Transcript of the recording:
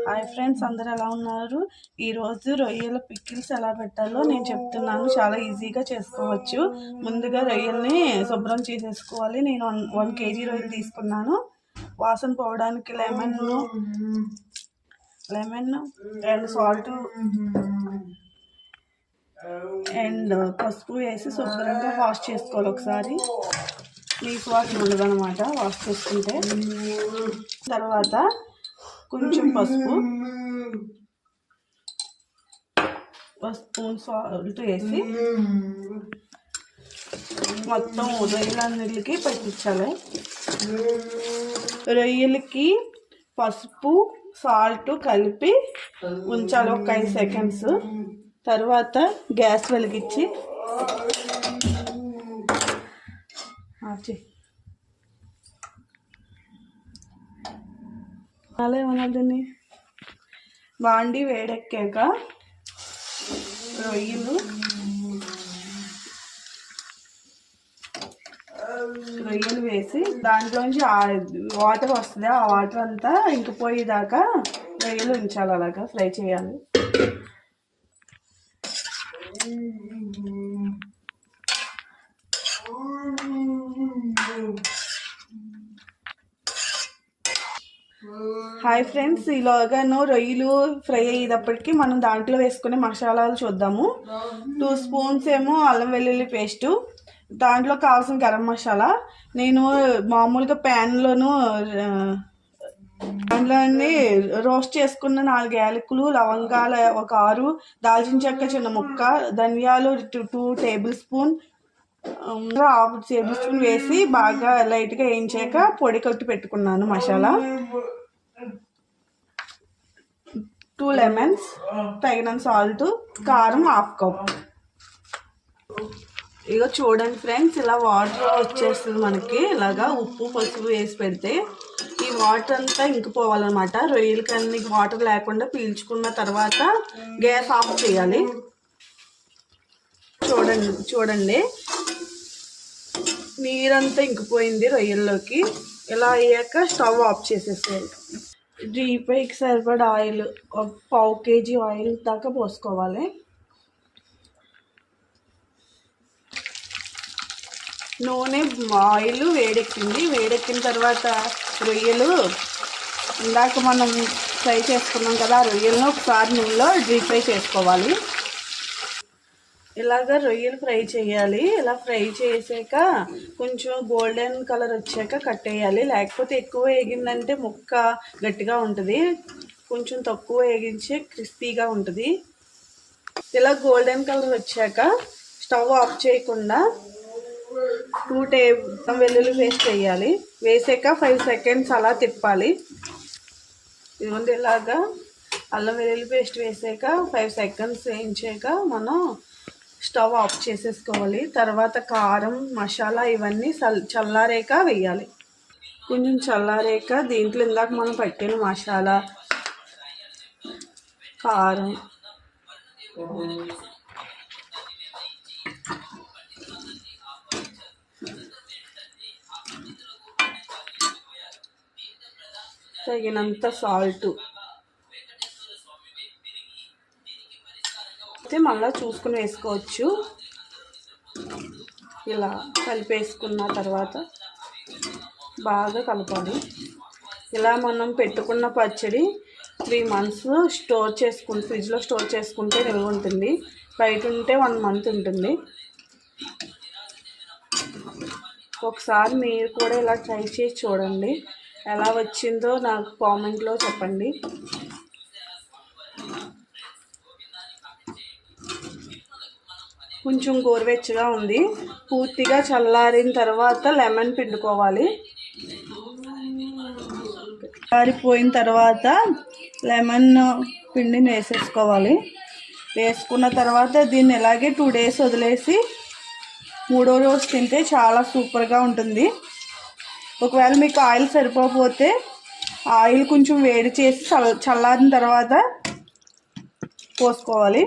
Hi friends, అందరు ఎలా ఉన్నారు? ఈరోజు రొయ్యల పికిల్స్ ఎలా పెట్టాలో నేను చెప్తున్నాను. చాలా ఈజీగా చేసుకోవచ్చు. ముందుగా రొయ్యల్ని శుభ్రం చేసేసుకోవాలి. నేను 1 kg రొయ్యలు తీసుకున్నాను. వాసన పోవడానికి లెమన్ అండ్ సాల్ట్ అండ్ పసుపు వేసి శుభ్రంగా వాష్ చేసుకోవాలి. ఒకసారి నీసు వాసన ఉండదన్నమాట వాష్ చేసుకుంటే. తర్వాత కొంచెం పసుపు, 1 స్పూన్ సాల్ట్ వేసి మొత్తం రొయ్యలన్నిటికి పట్టించాలి. రొయ్యలకి పసుపు సాల్ట్ కలిపి ఉంచాలి ఒక 5 సెకండ్స్. తర్వాత గ్యాస్ వెలిగించి అలా ఏమన్నది బాండి వేడెక్కాక రొయ్యలు వేసి దాంట్లోంచి వాటర్ వస్తుంది. ఆ వాటర్ అంతా ఇంకిపోయేదాకా రొయ్యలు ఉంచాలి, అలాగా ఫ్రై చేయాలి. హాయ్ ఫ్రెండ్స్, ఈలోగాను రొయ్యలు ఫ్రై అయ్యేటప్పటికి మనం దాంట్లో వేసుకునే మసాలాలు చూద్దాము. 2 స్పూన్స్ ఏమో అల్లం వెల్లుల్లి పేస్టు, దాంట్లో కావాల్సిన గరం మసాలా. నేను మామూలుగా ప్యాన్లోను దాంట్లోని రోస్ట్ చేసుకున్న 4 యాలకులు, లవంగాలు 6, దాల్చిన చెక్క చిన్న ముక్క, ధనియాలు 2 టేబుల్ స్పూన్, 1/2 టేబుల్ స్పూన్ వేసి బాగా లైట్గా వేయించాక పొడి కొట్టి పెట్టుకున్నాను మసాలా. 2 లెమన్స్, తగినంత సాల్ట్, కారం 1/2 కప్. ఇక చూడండి ఫ్రెండ్స్, ఇలా వాటర్ వచ్చేస్తుంది మనకి. ఇలాగా ఉప్పు పసుపు వేసి పెడితే ఈ వాటర్ అంతా ఇంకిపోవాలన్నమాట. రొయ్యలకన్నీ వాటర్ లేకుండా పీల్చుకున్న తర్వాత గ్యాస్ ఆఫ్ చేయాలి. చూడండి నీరంతా ఇంకిపోయింది రొయ్యల్లోకి. ఇలా అయ్యాక స్టవ్ ఆఫ్ చేసేసేయాలి. డీప్ ఫ్రైకి సరిపడా ఆయిల్ 1/2 kg ఆయిల్ దాకా పోసుకోవాలి. నూనె ఆయిల్ వేడెక్కిన తర్వాత రొయ్యలు ఇందాక మనం ఫ్రై చేసుకున్నాం కదా, ఆ రొయ్యలను ఒకసారి నూనెలో డీప్ ఫ్రై చేసుకోవాలి. ఇలాగ రొయ్యలు ఫ్రై చేయాలి. ఇలా ఫ్రై చేసాక కొంచెం గోల్డెన్ కలర్ వచ్చాక కట్టేయాలి. లేకపోతే ఎక్కువ వేగిందంటే ముక్క గట్టిగా ఉంటుంది, కొంచెం తక్కువ వేగించే క్రిస్పీగా ఉంటుంది. ఇలా గోల్డెన్ కలర్ వచ్చాక స్టవ్ ఆఫ్ చేయకుండా 2 టేబుల్ వెల్లుల్లి పేస్ట్ వేయాలి. వేసాక 5 సెకండ్స్ అలా తిప్పాలి. ఇదిగోండి ఇలాగా అల్లం వెల్లుల్లి పేస్ట్ వేసాక 5 సెకండ్స్ వేయించాక మనం స్టవ్ ఆఫ్ చేసేసుకోవాలి. తర్వాత కారం మసాలా ఇవన్నీ చల్లారేక వేయాలి. కొంచెం చల్లారేక దీంట్లో ఇందాక మనం పట్టిన మసాలా, కారం, తగినంత సాల్ట్ అయితే మళ్ళీ చూసుకుని వేసుకోవచ్చు. ఇలా కలిపేసుకున్న తర్వాత బాగా కలపాలి. ఇలా మనం పెట్టుకున్న పచ్చడి 3 months ఫ్రిడ్జ్లో స్టోర్ చేసుకుంటే నిల్వ ఉంటుంది. బయట ఉంటే 1 month ఉంటుంది. ఒకసారి మీరు కూడా ఇలా ట్రై చేసి చూడండి. ఎలా వచ్చిందో నాకు కామెంట్లో చెప్పండి. కొంచెం గోరువెచ్చగా ఉంది. పూర్తిగా చల్లారిన తర్వాత లెమన్ పిండుకోవాలి. చల్లారిపోయిన తర్వాత లెమన్ పిండిని వేసేసుకోవాలి. వేసుకున్న తర్వాత దీన్ని ఇలాగే 2 days వదిలేసి 3వ రోజు తింటే చాలా సూపర్గా ఉంటుంది. ఒకవేళ మీకు ఆయిల్ సరిపోతే ఆయిల్ కొంచెం వేడి చేసి చల్లారిన తర్వాత పోసుకోవాలి.